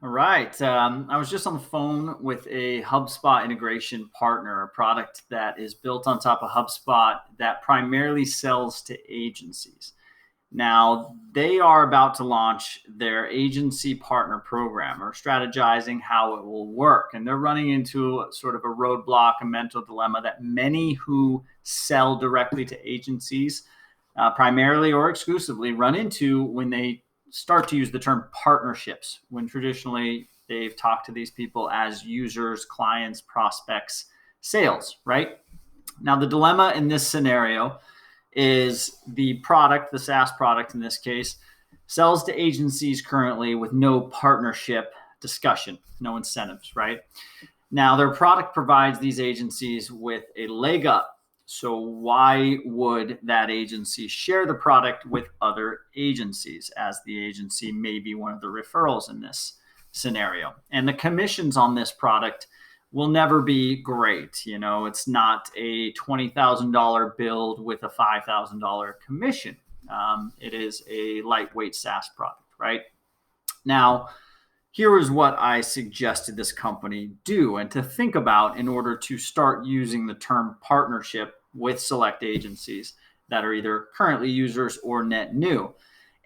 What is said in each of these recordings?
All right. I was just on the phone with a HubSpot integration partner, a product that is built on top of HubSpot that primarily sells to agencies. Now, they are about to launch their agency partner program or strategizing how it will work. And they're running into sort of a roadblock, a mental dilemma that many who sell directly to agencies, primarily or exclusively, run into when they start to use the term partnerships, when traditionally they've talked to these people as users, clients, prospects, sales, right? Now, the dilemma in this scenario is the product, the SaaS product in this case, sells to agencies currently with no partnership discussion, no incentives, right? Now, their product provides these agencies with a leg up. So, why would that agency share the product with other agencies, as the agency may be one of the referrals in this scenario? And the commissions on this product will never be great. You know, it's not a $20,000 build with a $5,000 commission. It is a lightweight SaaS product, right? Now, here is what I suggested this company do and to think about in order to start using the term partnership with select agencies that are either currently users or net new.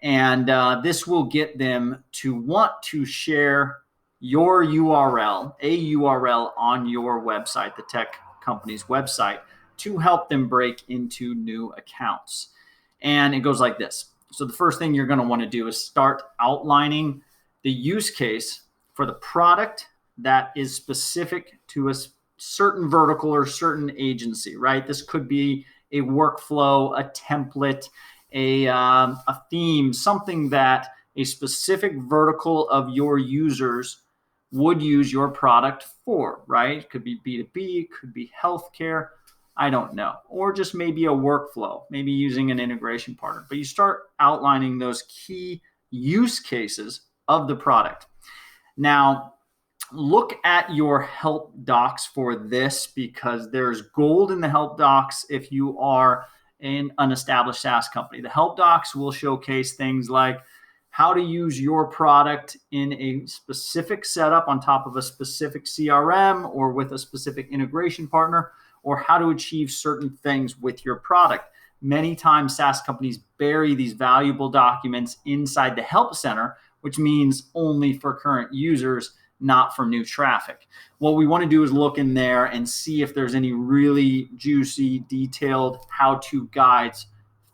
And this will get them to want to share your URL, a URL on your website, the tech company's website, to help them break into new accounts. And it goes like this. So the first thing you're going to want to do is start outlining the use case for the product that is specific to a certain vertical or certain agency, right? This could be a workflow, a template, a theme, something that a specific vertical of your users would use your product for, right? It could be B2B, it could be healthcare, I don't know. Or just maybe a workflow, maybe using an integration partner. But you start outlining those key use cases of the product. Now, look at your help docs for this, because there's gold in the help docs if you are an established SaaS company. The help docs will showcase things like how to use your product in a specific setup on top of a specific CRM or with a specific integration partner, or how to achieve certain things with your product. Many times SaaS companies bury these valuable documents inside the help center, which means only for current users, not for new traffic. What we want to do is look in there and see if there's any really juicy, detailed how-to guides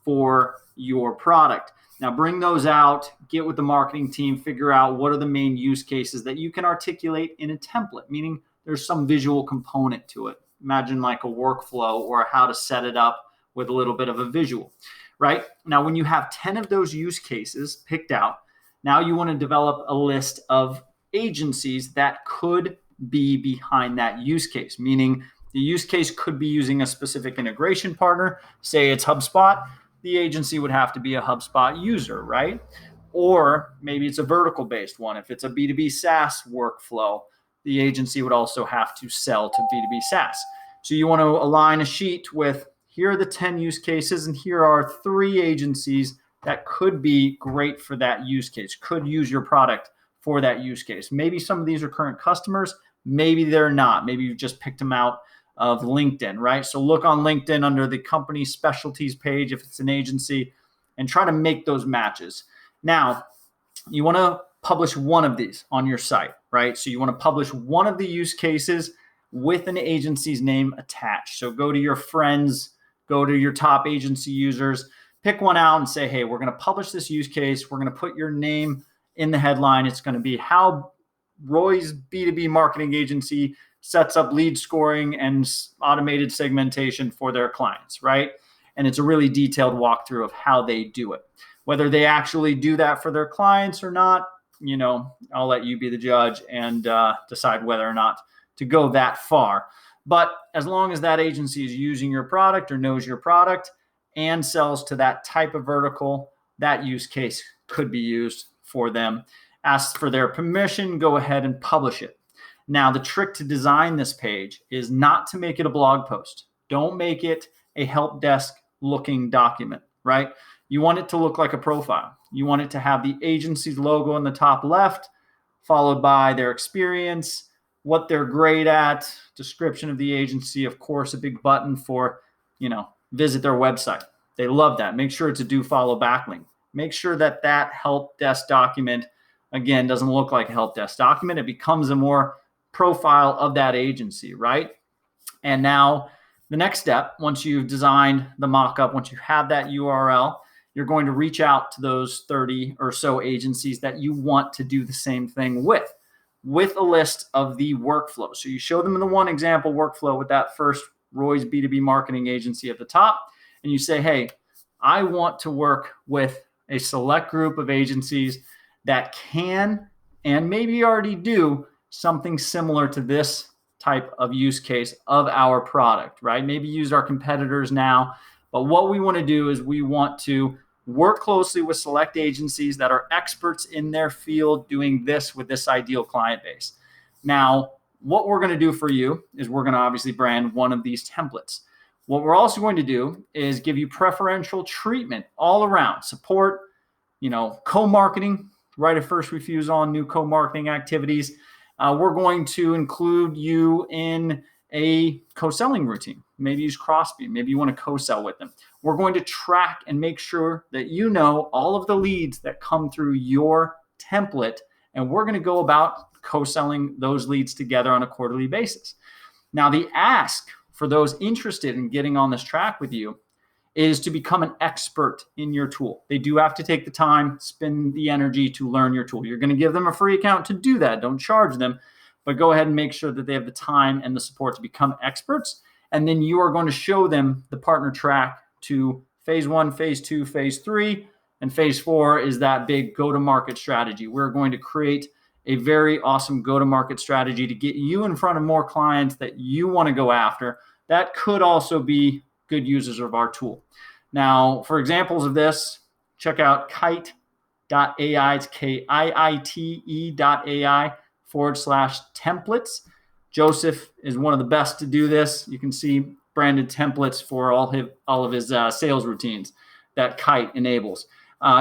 for your product. Now bring those out, get with the marketing team, figure out what are the main use cases that you can articulate in a template, meaning there's some visual component to it. Imagine like a workflow or how to set it up with a little bit of a visual, right? Now, when you have 10 of those use cases picked out, now you want to develop a list of agencies that could be behind that use case, meaning the use case could be using a specific integration partner. Say it's HubSpot, the agency would have to be a HubSpot user, right? Or maybe it's a vertical based one. If it's a B2B SaaS workflow, the agency would also have to sell to B2B SaaS. So you want to align a sheet with, here are the 10 use cases, and here are 3 agencies that could be great for that use case, could use your product for that use case. Maybe some of these are current customers, maybe they're not. Maybe you've just picked them out of LinkedIn, right? So look on LinkedIn under the company specialties page if it's an agency, and try to make those matches. Now, you want to publish one of these on your site, right? So you want to publish one of the use cases with an agency's name attached. So go to your friends, go to your top agency users, pick one out and say, hey, we're going to publish this use case. We're going to put your name in the headline. It's going to be how Roy's B2B marketing agency sets up lead scoring and automated segmentation for their clients, right? And it's a really detailed walkthrough of how they do it. Whether they actually do that for their clients or not, you know, I'll let you be the judge and decide whether or not to go that far. But as long as that agency is using your product or knows your product and sells to that type of vertical, that use case could be used for them. Ask for their permission, go ahead and publish it. Now, the trick to design this page is not to make it a blog post. Don't make it a help desk looking document, right? You want it to look like a profile. You want it to have the agency's logo in the top left followed by their experience, what they're great at, description of the agency, of course, a big button for, visit their website. They love that. Make sure it's a do follow backlink. Make sure that help desk document, again, doesn't look like a help desk document. It becomes a more profile of that agency, right? And now the next step, once you've designed the mock-up, once you have that URL, you're going to reach out to those 30 or so agencies that you want to do the same thing with a list of the workflow. So you show them in the one example workflow with that first Roy's B2B marketing agency at the top, and you say, hey, I want to work with a select group of agencies that can and maybe already do something similar to this type of use case of our product, right? Maybe use our competitors now, but what we want to do is we want to work closely with select agencies that are experts in their field doing this with this ideal client base. Now, what we're going to do for you is we're going to obviously brand one of these templates. What we're also going to do is give you preferential treatment all around support, co-marketing, right of first refusal on new co-marketing activities. We're going to include you in a co-selling routine. Maybe use Crossbeam. Maybe you want to co-sell with them. We're going to track and make sure that you know all of the leads that come through your template, and we're going to go about co-selling those leads together on a quarterly basis. Now, the ask for those interested in getting on this track with you is to become an expert in your tool. They do have to take the time, spend the energy to learn your tool. You're going to give them a free account to do that. Don't charge them, but go ahead and make sure that they have the time and the support to become experts. And then you are going to show them the partner track to phase 1, phase 2, phase 3, and phase 4 is that big go-to-market strategy. We're going to create a very awesome go-to-market strategy to get you in front of more clients that you want to go after. That could also be good users of our tool. Now, for examples of this, check out kiite.ai. It's kiite.ai/templates. Joseph is one of the best to do this. You can see branded templates for all of his sales routines that Kite enables.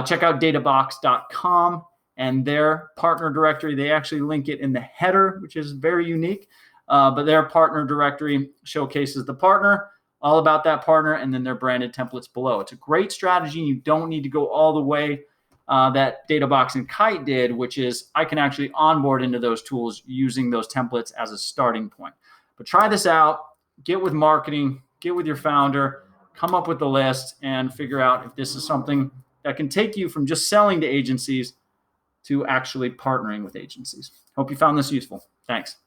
Check out databox.com and their partner directory. They actually link it in the header, which is very unique. But their partner directory showcases the partner, all about that partner, and then their branded templates below. It's a great strategy. You don't need to go all the way that Databox and Kite did, which is I can actually onboard into those tools using those templates as a starting point. But try this out. Get with marketing. Get with your founder. Come up with the list and figure out if this is something that can take you from just selling to agencies to actually partnering with agencies. Hope you found this useful. Thanks.